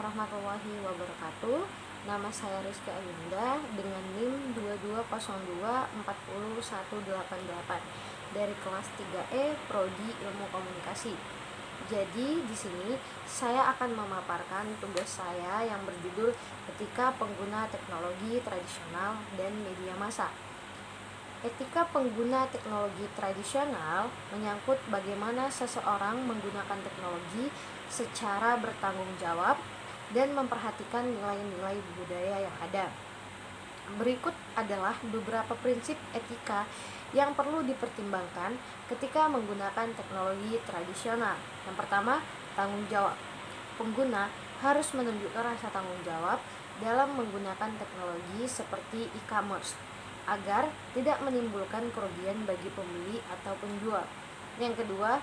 warahmatullahi wabarakatuh. Nama saya Rizky Ayunda dengan NIM 2202401188 dari kelas 3E Prodi Ilmu Komunikasi. Jadi di sini saya akan memaparkan tugas saya yang berjudul Etika Pengguna Teknologi Tradisional dan Media Massa. Etika pengguna teknologi tradisional menyangkut bagaimana seseorang menggunakan teknologi secara bertanggung jawab dan memperhatikan nilai-nilai budaya yang ada. Berikut adalah beberapa prinsip etika yang perlu dipertimbangkan ketika menggunakan teknologi tradisional. Yang pertama, tanggung jawab. Pengguna harus menunjukkan rasa tanggung jawab dalam menggunakan teknologi seperti e-commerce agar tidak menimbulkan kerugian bagi pembeli atau penjual. Yang kedua,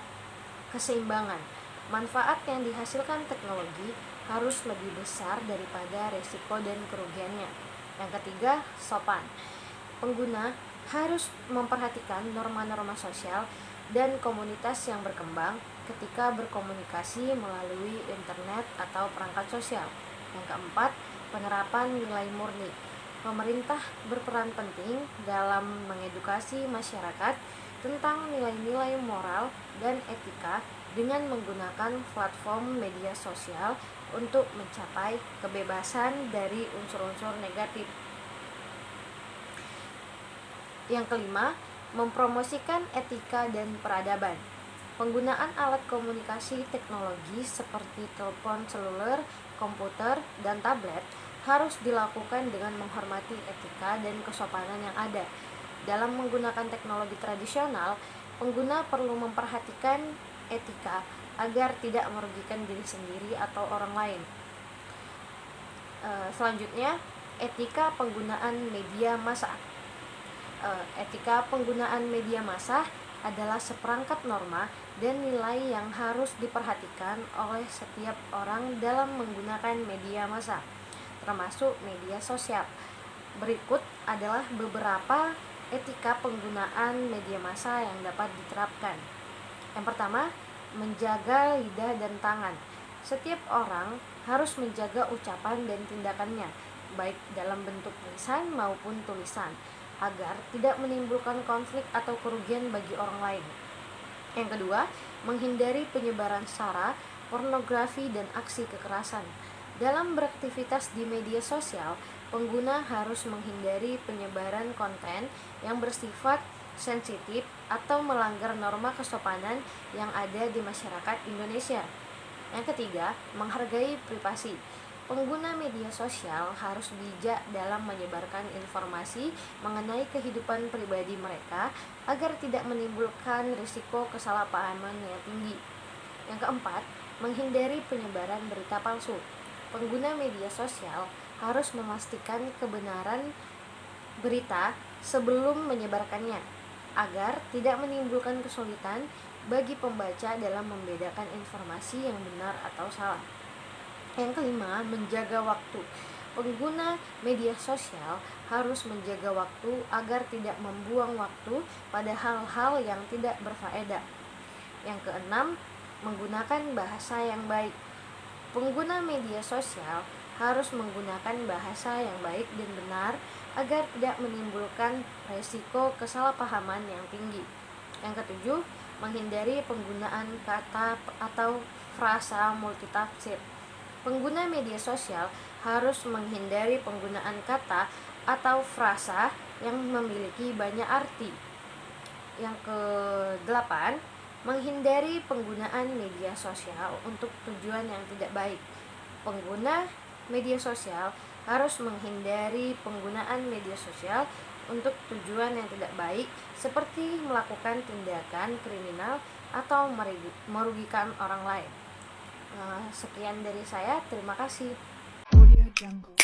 keseimbangan. Manfaat yang dihasilkan teknologi harus lebih besar daripada resiko dan kerugiannya. Yang ketiga, sopan. Pengguna harus memperhatikan norma-norma sosial dan komunitas yang berkembang ketika berkomunikasi melalui internet atau perangkat sosial. Yang keempat, penerapan nilai murni. Pemerintah berperan penting dalam mengedukasi masyarakat tentang nilai-nilai moral dan etika dengan menggunakan platform media sosial untuk mencapai kebebasan dari unsur-unsur negatif. Yang kelima, mempromosikan etika dan peradaban. Penggunaan alat komunikasi teknologi seperti telepon seluler, komputer, dan tablet harus dilakukan dengan menghormati etika dan kesopanan yang ada. Dalam menggunakan teknologi tradisional, pengguna perlu memperhatikan etika agar tidak merugikan diri sendiri atau orang lain. Selanjutnya, etika penggunaan media massa. Etika penggunaan media massa adalah seperangkat norma dan nilai yang harus diperhatikan oleh setiap orang dalam menggunakan media massa, termasuk media sosial. Berikut adalah beberapa etika penggunaan media massa yang dapat diterapkan. Yang pertama, menjaga lidah dan tangan. Setiap orang harus menjaga ucapan dan tindakannya, baik dalam bentuk lisan maupun tulisan, agar tidak menimbulkan konflik atau kerugian bagi orang lain. Yang kedua, menghindari penyebaran sara, pornografi, dan aksi kekerasan. Dalam beraktivitas di media sosial, pengguna harus menghindari penyebaran konten yang bersifat sensitif atau melanggar norma kesopanan yang ada di masyarakat Indonesia. Yang ketiga, menghargai privasi. Pengguna media sosial harus bijak dalam menyebarkan informasi mengenai kehidupan pribadi mereka agar tidak menimbulkan risiko kesalahpahaman yang tinggi. Yang keempat, menghindari penyebaran berita palsu. Pengguna media sosial harus memastikan kebenaran berita sebelum menyebarkannya, agar tidak menimbulkan kesulitan bagi pembaca dalam membedakan informasi yang benar atau salah. Yang kelima, menjaga waktu. Pengguna media sosial harus menjaga waktu agar tidak membuang waktu pada hal-hal yang tidak berfaedah. Yang keenam, menggunakan bahasa yang baik. Pengguna media sosial harus menggunakan bahasa yang baik dan benar agar tidak menimbulkan resiko kesalahpahaman yang tinggi. Yang ketujuh, menghindari penggunaan kata atau frasa multitafsir. Pengguna media sosial harus menghindari penggunaan kata atau frasa yang memiliki banyak arti. Yang kedelapan, menghindari penggunaan media sosial untuk tujuan yang tidak baik. Pengguna media sosial harus menghindari penggunaan media sosial untuk tujuan yang tidak baik, seperti melakukan tindakan kriminal atau merugikan orang lain. Sekian dari saya, terima kasih. Audio Jungle.